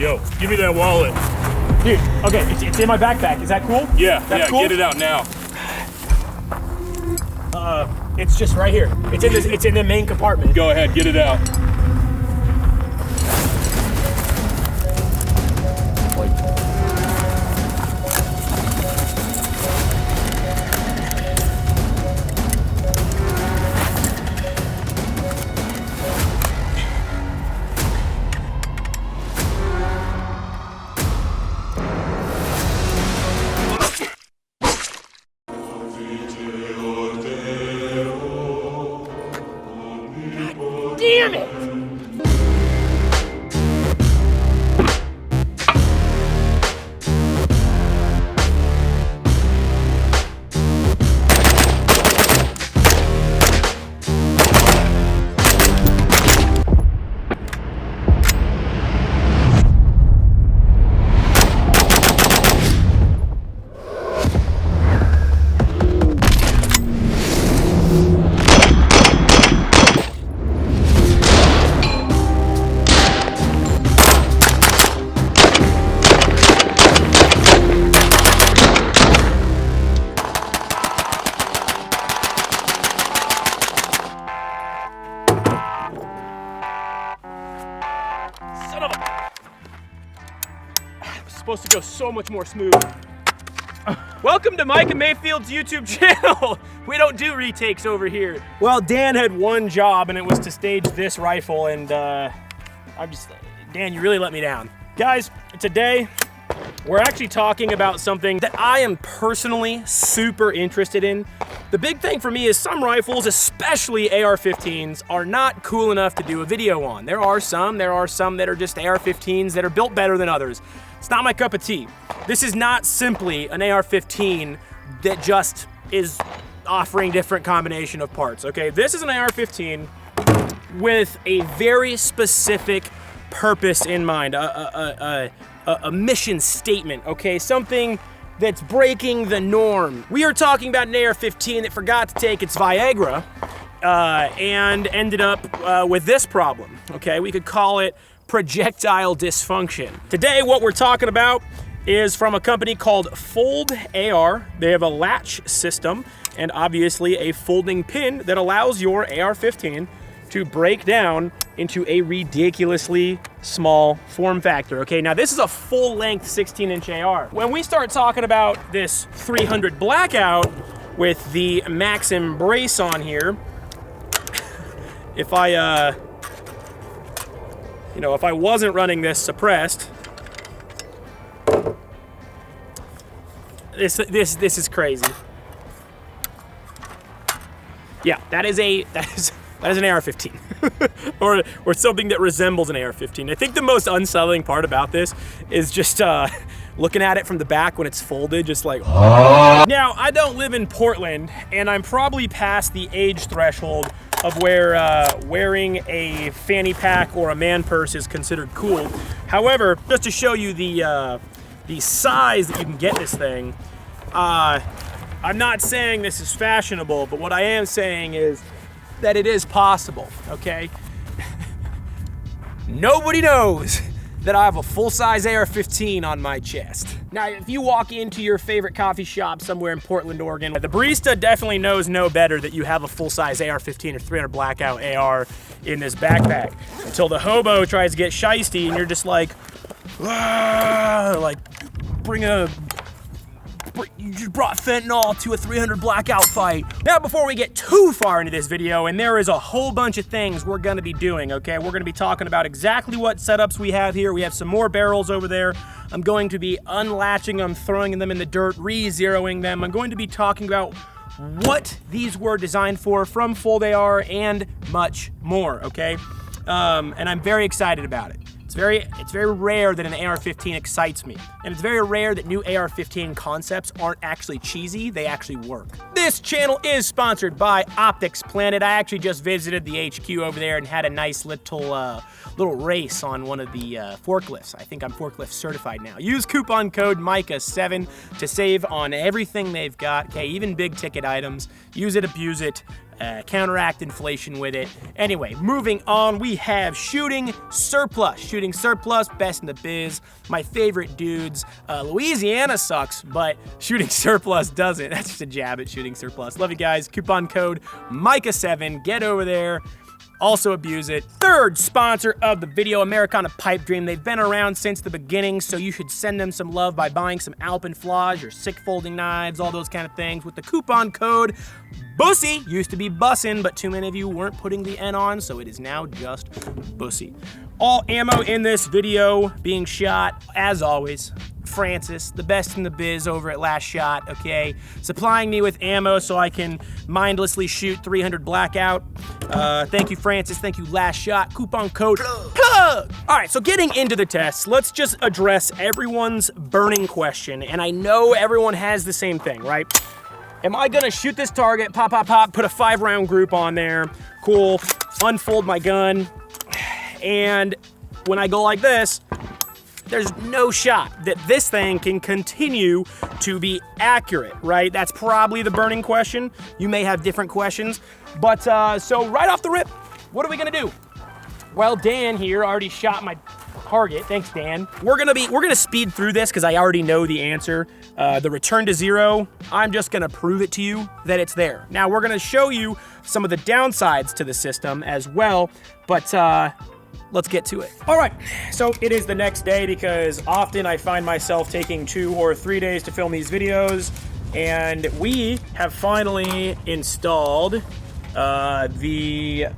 Yo, give me that wallet. Dude, okay, it's in my backpack. Is that cool? Yeah, That's cool? Get it out now. It's just right here. It's in the main compartment. Go ahead, get it out. Damn it! Son of a... It was supposed to go so much more smooth. Welcome to Micah Mayfield's YouTube channel. We don't do retakes over here. Well, Dan had one job, and it was to stage this rifle, and Dan, you really let me down. Guys, today, we're actually talking about something that I am personally super interested in. The big thing for me is some rifles, especially AR-15s, are not cool enough to do a video on. There are some that are just AR-15s that are built better than others. It's not my cup of tea. This is not simply an AR-15 that just is offering different combination of parts, okay? This is an AR-15 with a very specific purpose in mind, a mission statement, okay? Something that's breaking the norm. We are talking about an AR-15 that forgot to take its Viagra and ended up with this problem, okay? We could call it projectile dysfunction. Today, what we're talking about is from a company called FoldAR. They have a latch system and obviously a folding pin that allows your AR-15 to break down into a ridiculously small form factor. Okay, now this is a full-length 16-inch AR. When we start talking about this 300 blackout with the Maxim brace on here, if I if I wasn't running this suppressed, this is crazy. Yeah, that is an AR-15, or something that resembles an AR-15. I think the most unsettling part about this is just looking at it from the back when it's folded, just like. Now, I don't live in Portland, and I'm probably past the age threshold of where wearing a fanny pack or a man purse is considered cool. However, just to show you the size that you can get this thing, I'm not saying this is fashionable, but what I am saying is that it is possible, okay? Nobody knows that I have a full-size AR-15 on my chest. Now, if you walk into your favorite coffee shop somewhere in Portland, Oregon, the barista definitely knows no better that you have a full-size AR-15 or 300 blackout AR in this backpack. Until the hobo tries to get shiesty and you're just like, you just brought fentanyl to a 300 blackout fight. Now, before we get too far into this video, and there is a whole bunch of things we're gonna be doing, okay? We're gonna be talking about exactly what setups we have here. We have some more barrels over there. I'm going to be unlatching them, throwing them in the dirt, re-zeroing them. I'm going to be talking about what these were designed for from FoldAR and much more, okay? And I'm very excited about it. It's very rare that an AR-15 excites me. And it's very rare that new AR-15 concepts aren't actually cheesy, they actually work. This channel is sponsored by OpticsPlanet. I actually just visited the HQ over there and had a nice little race on one of the forklifts. I think I'm forklift certified now. Use coupon code Micah7 to save on everything they've got, okay, even big ticket items. Use it, abuse it. counteract inflation with it. Anyway, moving on, we have Shooting Surplus. Shooting Surplus, best in the biz. My favorite dudes. Louisiana sucks, but Shooting Surplus doesn't. That's just a jab at Shooting Surplus. Love you guys. Coupon code Micah7. Get over there. Also abuse it. Third sponsor of the video, Americana Pipedream. They've been around since the beginning, so you should send them some love by buying some Alpenflaws, your sick folding knives, all those kind of things with the coupon code BUSSY. Used to be BUSSIN, but too many of you weren't putting the N on, so it is now just BUSSY. All ammo in this video being shot, as always, Francis, the best in the biz over at LastShot, okay? Supplying me with ammo so I can mindlessly shoot 300 blackout. Thank you, Francis. Thank you, LastShot. Coupon code PLUG! All right, so getting into the tests, let's just address everyone's burning question. And I know everyone has the same thing, right? Am I gonna shoot this target, pop, pop, pop, put a 5-round group on there, cool, unfold my gun, and when I go like this, there's no shot that this thing can continue to be accurate, right? That's probably the burning question. You may have different questions, but so right off the rip, what are we gonna do? Well, Dan here already shot my target. Thanks, Dan. We're gonna speed through this because I already know the answer. The return to zero, I'm just gonna prove it to you that it's there. Now we're gonna show you some of the downsides to the system as well, but let's get to it. All right, so it is the next day because often I find myself taking 2 or 3 days to film these videos, and we have finally installed the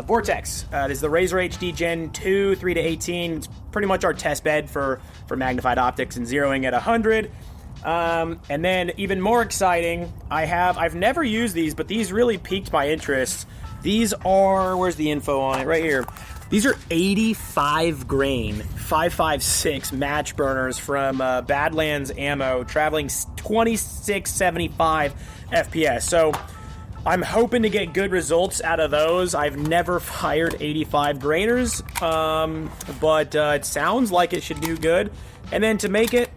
Vortex. This is the Razor HD Gen 2 3-18. It's pretty much our test bed for magnified optics and zeroing at 100. And then even more exciting, I've never used these, but these really piqued my interest. These are, where's the info on it? Right here. These are 85 grain 5.56 match burners from Badlands Ammo, traveling 2675 FPS. So I'm hoping to get good results out of those. I've never fired 85 grainers, but it sounds like it should do good. And then to make it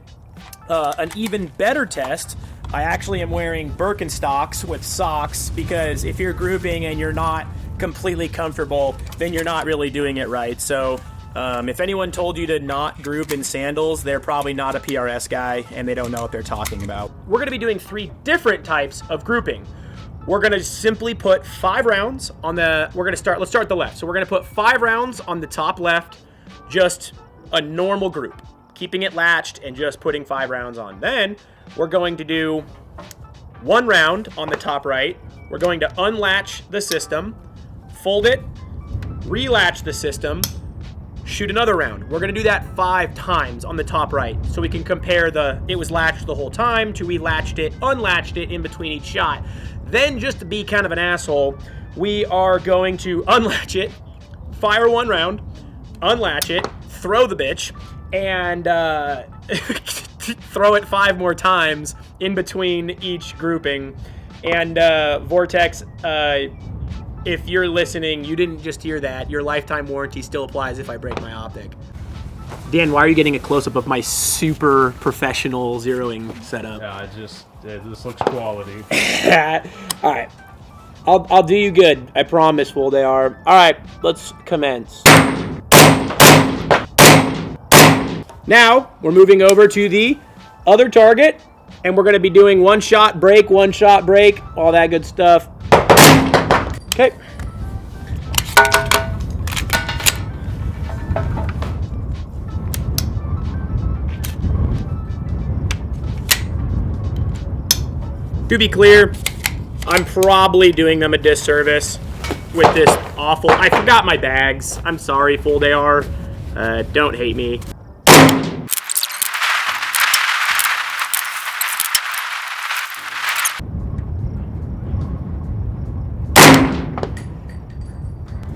an even better test, I actually am wearing Birkenstocks with socks, because if you're grouping and you're not completely comfortable, then you're not really doing it right. So if anyone told you to not group in sandals, they're probably not a PRS guy and they don't know what they're talking about. We're gonna be doing 3 different types of grouping. We're gonna simply put 5 rounds on the, let's start at the left. So we're gonna put 5 rounds on the top left, just a normal group, keeping it latched and just putting 5 rounds on. Then we're going to do 1 round on the top right. We're going to unlatch the system, fold it, relatch the system, shoot another round. We're gonna do that 5 times on the top right, so we can compare it was latched the whole time to we latched it, unlatched it in between each shot. Then, just to be kind of an asshole, we are going to unlatch it, fire 1 round, unlatch it, throw the bitch, and throw it 5 more times in between each grouping. And Vortex, if you're listening, you didn't just hear that. Your lifetime warranty still applies if I break my optic. Dan, why are you getting a close-up of my super professional zeroing setup? Yeah, this looks quality. All right, I'll do you good. I promise, FoldAR. All right, let's commence. Now we're moving over to the other target, and we're going to be doing 1 shot break, 1 shot break, all that good stuff. Okay. To be clear, I'm probably doing them a disservice with this awful... I forgot my bags. I'm sorry, FoldAR. Don't hate me.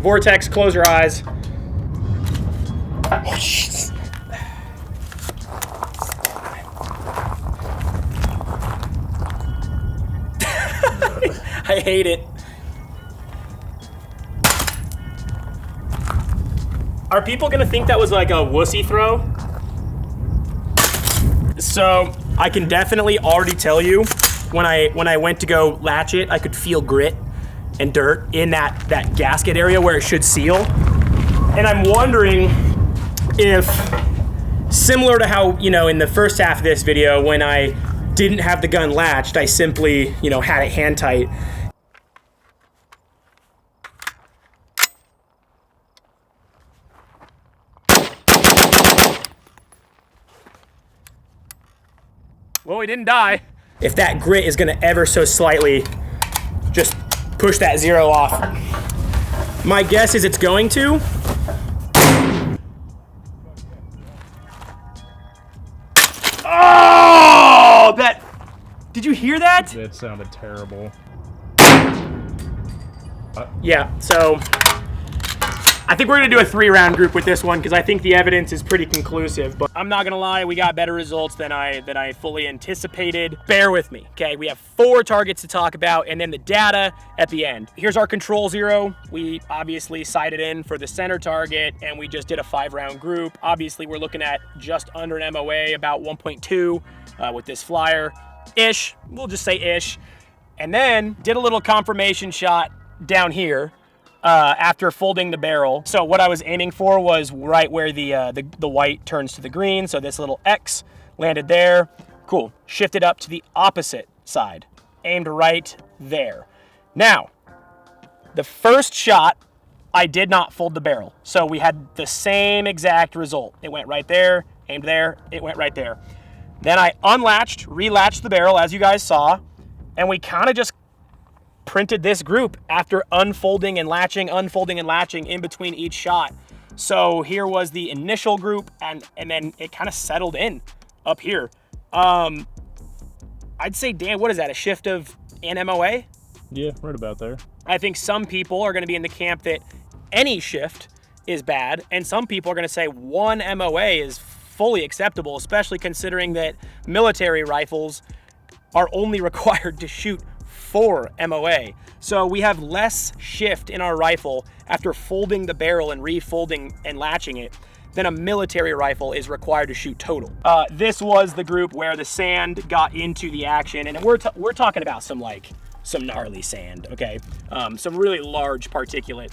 Vortex, close your eyes. Oh, jeez. I hate it. Are people gonna think that was like a wussy throw? So I can definitely already tell you when I went to go latch it, I could feel grit. and dirt in that gasket area where it should seal. And I'm wondering if, similar to how, you know, in the first half of this video, when I didn't have the gun latched, I simply, you know, had it hand tight. Well, he didn't die. If that grit is gonna ever so slightly just push that zero off. My guess is it's going to. Oh, that, did you hear that? That sounded terrible. Yeah, so I think we're gonna do a 3-round group with this one because I think the evidence is pretty conclusive, but I'm not gonna lie, we got better results than I fully anticipated. Bear with me, okay? We have 4 targets to talk about and then the data at the end. Here's our control zero. We obviously sighted in for the center target and we just did a 5-round group. Obviously, we're looking at just under an MOA, about 1.2 with this flyer-ish. We'll just say ish. And then did a little confirmation shot down here after folding the barrel. So what I was aiming for was right where the white turns to the green. So this little X landed there. Cool. Shifted up to the opposite side. Aimed right there. Now, the first shot, I did not fold the barrel. So we had the same exact result. It went right there, aimed there, it went right there. Then I unlatched, relatched the barrel, as you guys saw, and we kind of just printed this group after unfolding and latching in between each shot. So here was the initial group, and then it kind of settled in up here. I'd say, Dan, what is that, a shift of an MOA? Yeah, right about there. I think some people are going to be in the camp that any shift is bad, and some people are going to say 1 MOA is fully acceptable, especially considering that military rifles are only required to shoot 4 MOA. So we have less shift in our rifle after folding the barrel and refolding and latching it than a military rifle is required to shoot total. This was the group where the sand got into the action, and we're talking about some gnarly sand, okay? Some really large particulate.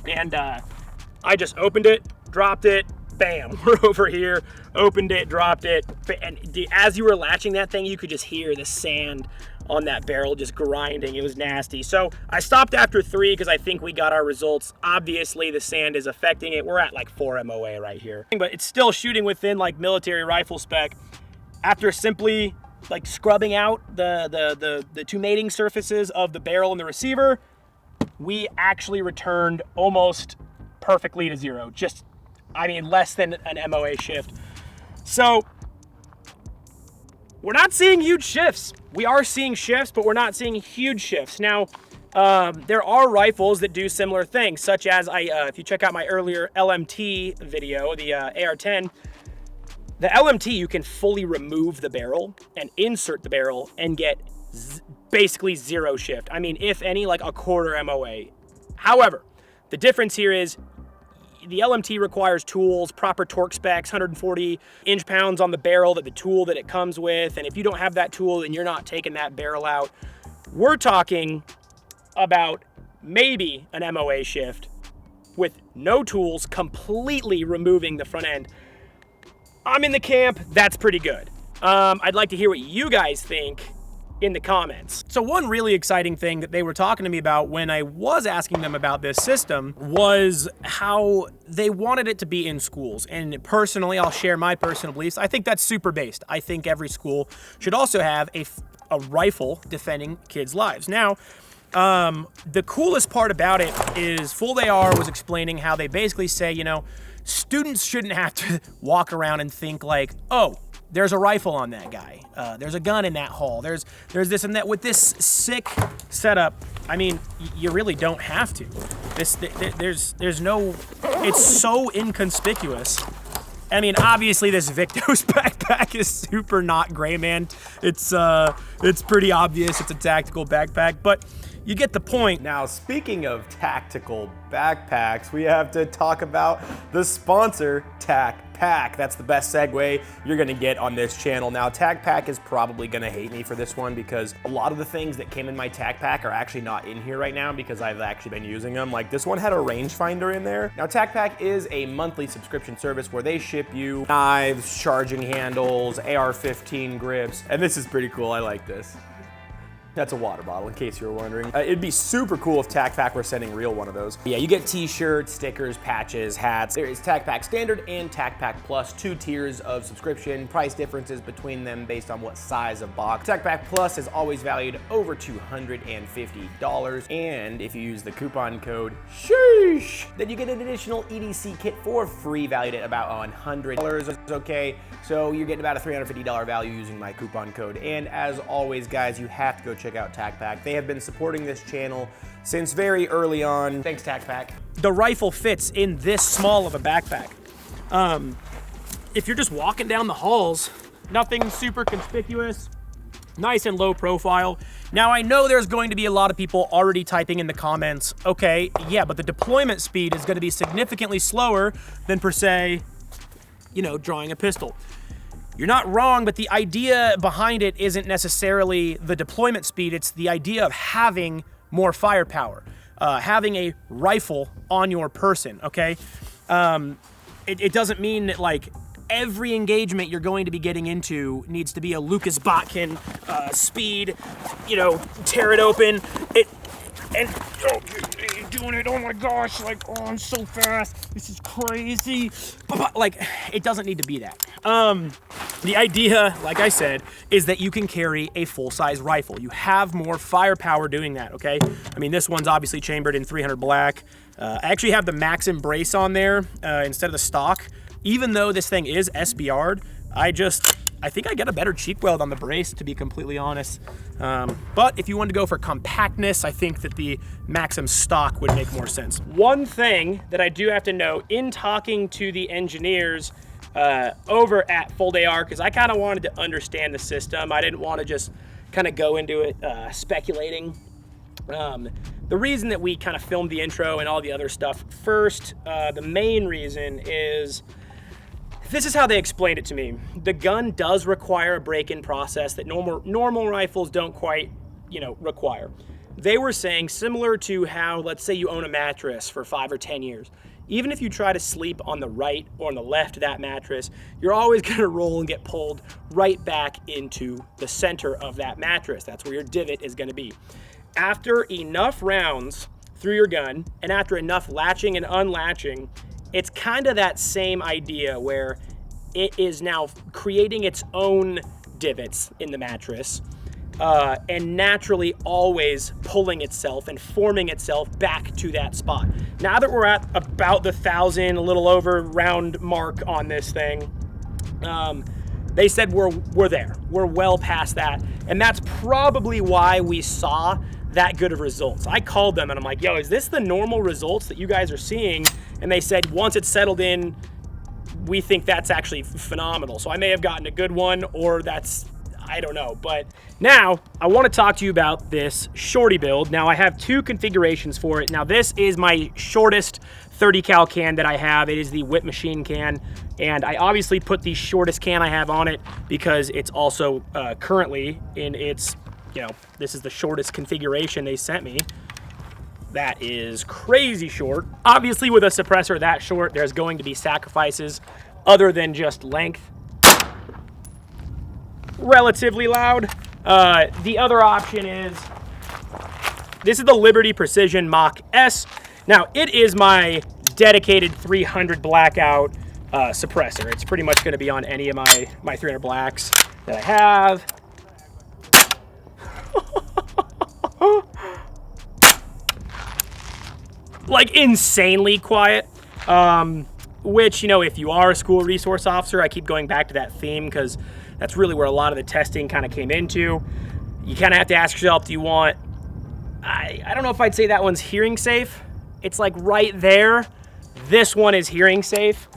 And I just opened it, dropped it, bam, we're over here, opened it, dropped it, and as you were latching that thing, you could just hear the sand on that barrel just grinding. It was nasty. So I stopped after 3 because I think we got our results. Obviously, the sand is affecting it. We're at like 4 MOA right here, but it's still shooting within like military rifle spec. After simply like scrubbing out the 2 mating surfaces of the barrel and the receiver, we actually returned almost perfectly to 0. Just, I mean, less than an MOA shift. So we're not seeing huge shifts. We are seeing shifts, but we're not seeing huge shifts. Now, there are rifles that do similar things, such as if you check out my earlier LMT video, the AR-10, the LMT, you can fully remove the barrel and insert the barrel and get basically 0 shift. I mean, if any, like a 1/4 MOA. However, the difference here is the LMT requires tools, proper torque specs, 140 inch-pounds on the barrel, the tool that it comes with, and if you don't have that tool, then you're not taking that barrel out. We're talking about maybe an MOA shift with no tools, completely removing the front end. I'm in the camp, that's pretty good. I'd like to hear what you guys think in the comments. So one really exciting thing that they were talking to me about when I was asking them about this system was how they wanted it to be in schools. And personally, I'll share my personal beliefs. I think that's super based. I think every school should also have a rifle defending kids' lives. Now, the coolest part about it is FoldAR was explaining how they basically say, you know, students shouldn't have to walk around and think like, oh, there's a rifle on that guy. There's a gun in that hall. There's this and that. With this sick setup, I mean, you really don't have to. There's no, it's so inconspicuous. I mean, obviously this Victos backpack is super not gray, man. It's pretty obvious. It's a tactical backpack, but you get the point. Now, speaking of tactical backpacks, we have to talk about the sponsor, TacPack. That's the best segue you're gonna get on this channel. Now, TacPack is probably gonna hate me for this one because a lot of the things that came in my TacPack are actually not in here right now because I've actually been using them. Like this one had a rangefinder in there. Now, TacPack is a monthly subscription service where they ship you knives, charging handles, AR-15 grips, and this is pretty cool. I like this. That's a water bottle, in case you were wondering. It'd be super cool if TacPack were sending real one of those. Yeah, you get t-shirts, stickers, patches, hats. There is TacPack Standard and TacPack Plus, 2 tiers of subscription. Price differences between them based on what size of box. TacPack Plus is always valued over $250. And if you use the coupon code SHEESH, then you get an additional EDC kit for free, valued at about $100. Okay, so you're getting about a $350 value using my coupon code. And as always, guys, you have to go check out TacPack. They have been supporting this channel since very early on. Thanks, TacPack. The rifle fits in this small of a backpack. If you're just walking down the halls, nothing super conspicuous, nice and low profile. Now, I know there's going to be a lot of people already typing in the comments, okay, yeah, but the deployment speed is going to be significantly slower than, per se, you know, drawing a pistol. You're not wrong, but the idea behind it isn't necessarily the deployment speed. It's the idea of having more firepower, having a rifle on your person, okay? It doesn't mean that, like, every engagement you're going to be getting into needs to be a Lucas Botkin speed, you know, tear it open. Oh, you're doing it, oh my gosh, like, oh, I'm so fast, this is crazy. Like, it doesn't need to be that. The idea, like I said, is that you can carry a full-size rifle. You have more firepower doing that, okay? I mean, this one's obviously chambered in 300 black. I actually have the max embrace on there instead of the stock. Even though this thing is SBR'd, I think I get a better cheek weld on the brace, to be completely honest. But if you wanted to go for compactness, I think that the Maxim stock would make more sense. One thing that I do have to note in talking to the engineers over at FoldAR, because I kind of wanted to understand the system. I didn't want to just kind of go into it speculating. The reason that we kind of filmed the intro and all the other stuff first, the main reason is, this is how they explained it to me. The gun does require a break-in process that normal rifles don't quite, you know, require. They were saying similar to how, let's say you own a mattress for 5 or 10 years. Even if you try to sleep on the right or on the left of that mattress, you're always gonna roll and get pulled right back into the center of that mattress. That's where your divot is gonna be. After enough rounds through your gun, and after enough latching and unlatching, it's kind of that same idea where it is now creating its own divots in the mattress and naturally always pulling itself and forming itself back to that spot. Now that we're at about the 1,000, a little over round mark on this thing, they said we're there. We're well past that. And that's probably why we saw that good of results. I called them and I'm like, yo, is this the normal results that you guys are seeing? And they said, once it's settled in, we think that's actually phenomenal. So I may have gotten a good one, or that's, I don't know. But now I want to talk to you about this shorty build. Now I have 2 configurations for it. Now this is my shortest 30 cal can that I have. It is the whip machine can. And I obviously put the shortest can I have on it because it's also currently in its, you know, this is the shortest configuration they sent me. That is crazy short. Obviously with a suppressor that short, there's going to be sacrifices other than just length. Relatively loud. The other option is, this is the Liberty Precision Mach S. Now it is my dedicated 300 blackout suppressor. It's pretty much gonna be on any of my 300 blacks that I have. Like insanely quiet, which, you know, if you are a school resource officer, I keep going back to that theme because that's really where a lot of the testing kind of came into. You kind of have to ask yourself, do you want, I don't know if I'd say that one's hearing safe. It's like right there. This one is hearing safe.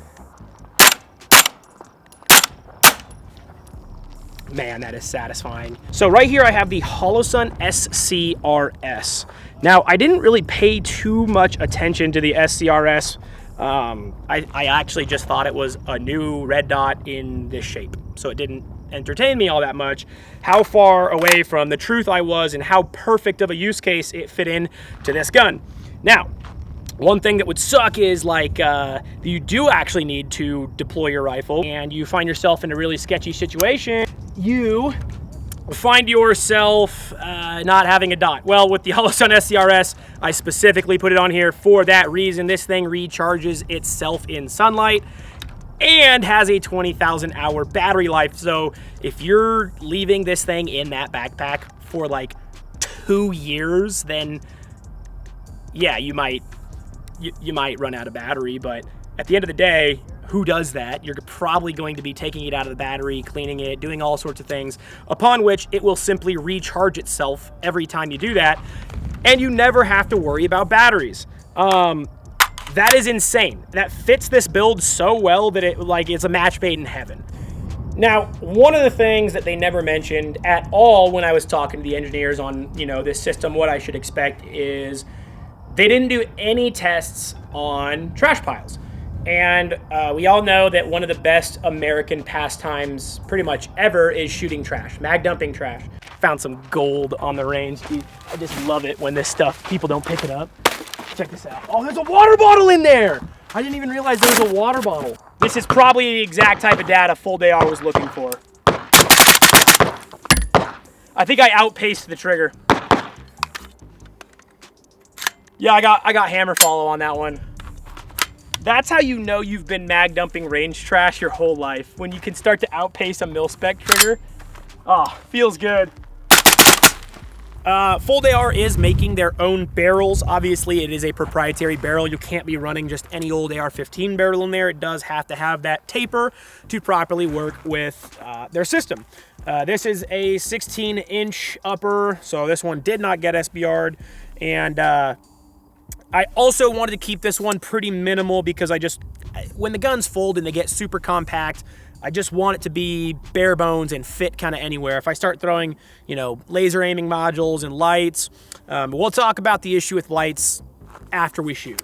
Man, that is satisfying. So right here I have the Holosun SCRS. Now, I didn't really pay too much attention to the SCRS. I actually just thought it was a new red dot in this shape, so it didn't entertain me all that much. How far away from the truth I was and how perfect of a use case it fit in to this gun. Now, one thing that would suck is like you do actually need to deploy your rifle and you find yourself in a really sketchy situation. You find yourself not having a dot. Well, with the Holosun SCRS, I specifically put it on here for that reason. This thing recharges itself in sunlight and has a 20,000 hour battery life. So if you're leaving this thing in that backpack for like 2 years, then yeah, you might run out of battery. But at the end of the day, who does that? You're probably going to be taking it out of the battery, cleaning it, doing all sorts of things, upon which it will simply recharge itself every time you do that, and you never have to worry about batteries. That is insane. That fits this build so well that it's a match made in heaven. Now, one of the things that they never mentioned at all when I was talking to the engineers on, this system, what I should expect, is they didn't do any tests on trash piles. And we all know that one of the best American pastimes pretty much ever is shooting trash, mag dumping trash. Found some gold on the range. Dude, I just love it when this stuff, people don't pick it up. Check this out. Oh, there's a water bottle in there. I didn't even realize there was a water bottle. This is probably the exact type of data FoldAR was looking for. I think I outpaced the trigger. Yeah, I got hammer follow on that one. That's how you know you've been mag dumping range trash your whole life, when you can start to outpace a mil-spec trigger. Oh, feels good. FoldAR is making their own barrels. Obviously, it is a proprietary barrel. You can't be running just any old AR-15 barrel in there. It does have to have that taper to properly work with their system. This is a 16-inch upper, so this one did not get SBR'd. And I also wanted to keep this one pretty minimal because when the guns fold and they get super compact, I just want it to be bare bones and fit kind of anywhere. If I start throwing, laser aiming modules and lights, we'll talk about the issue with lights after we shoot.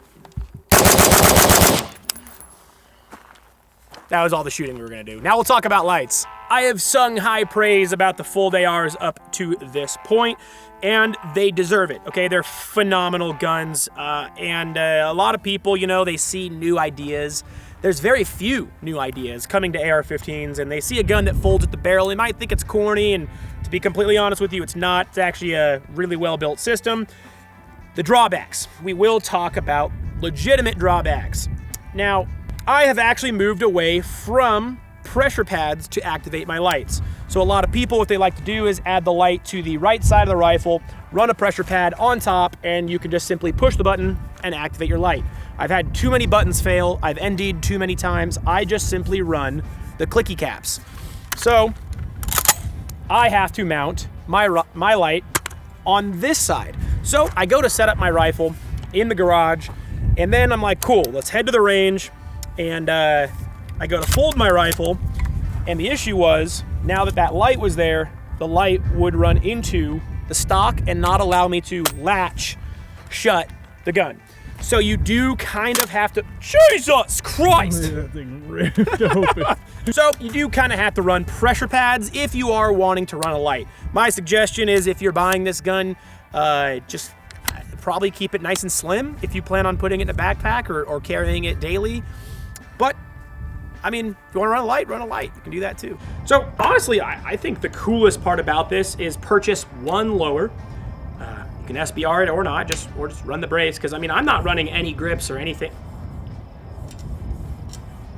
That was all the shooting we were gonna do. Now we'll talk about lights. I have sung high praise about the FoldARs up to this point, and they deserve it, okay? They're phenomenal guns, and a lot of people, they see new ideas. There's very few new ideas coming to AR-15s, and they see a gun that folds at the barrel. They might think it's corny, and to be completely honest with you, it's not. It's actually a really well-built system. The drawbacks. We will talk about legitimate drawbacks. Now, I have actually moved away from pressure pads to activate my lights. So a lot of people, what they like to do is add the light to the right side of the rifle, run a pressure pad on top, and you can just simply push the button and activate your light. I've had too many buttons fail. I've ND'd too many times. I just simply run the clicky caps. So I have to mount my light on this side. So I go to set up my rifle in the garage, and then I'm like, cool, let's head to the range. And I go to fold my rifle, and the issue was, now that light was there, the light would run into the stock and not allow me to latch shut the gun. So you do kind of have to, Jesus Christ! That thing ripped open. So you do kind of have to run pressure pads if you are wanting to run a light. My suggestion is, if you're buying this gun, just probably keep it nice and slim if you plan on putting it in a backpack or carrying it daily. But I mean, if you want to run a light, you can do that too. So honestly, I think the coolest part about this is purchase one lower. You can SBR it or not, just run the brace, because I mean, I'm not running any grips or anything.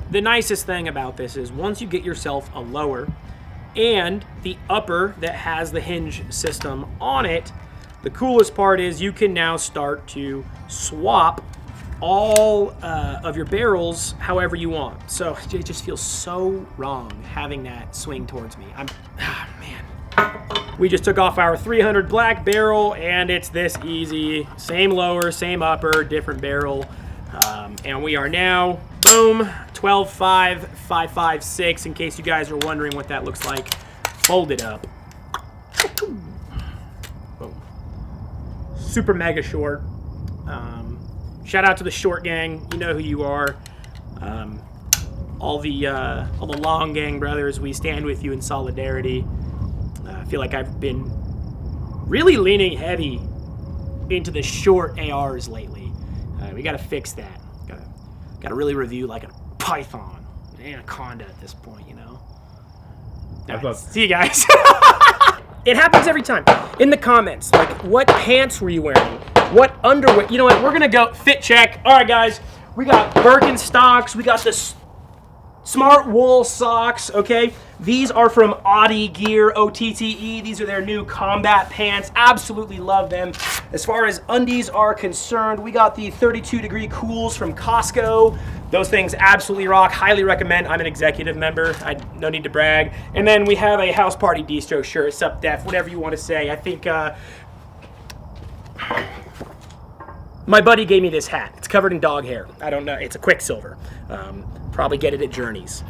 The nicest thing about this is once you get yourself a lower and the upper that has the hinge system on it, the coolest part is you can now start to swap all of your barrels however you want. So it just feels so wrong having that swing towards me. Man. We just took off our 300 black barrel, and it's this easy. Same lower, same upper, different barrel. And we are now, boom, 12.5, 5.56, in case you guys are wondering what that looks like fold it up. Boom. Super mega short. Shout out to the short gang. You know who you are. All the long gang brothers, we stand with you in solidarity. I feel like I've been really leaning heavy into the short ARs lately. We gotta fix that. Gotta really review like a python, an anaconda at this point, you know. Right, see you guys. It happens every time. In the comments, like, what pants were you wearing? What underwear? You know what? We're gonna go fit check. All right, guys. We got Birkenstocks. We got this smart wool socks. Okay, these are from Otte Gear, OTTE. These are their new combat pants. Absolutely love them. As far as undies are concerned, we got the 32-degree cools from Costco. Those things absolutely rock. Highly recommend. I'm an executive member. No need to brag. And then we have a House Party Distro shirt, Sup Def, whatever you want to say. I think my buddy gave me this hat. It's covered in dog hair. I don't know. It's a Quicksilver. Probably get it at Journeys.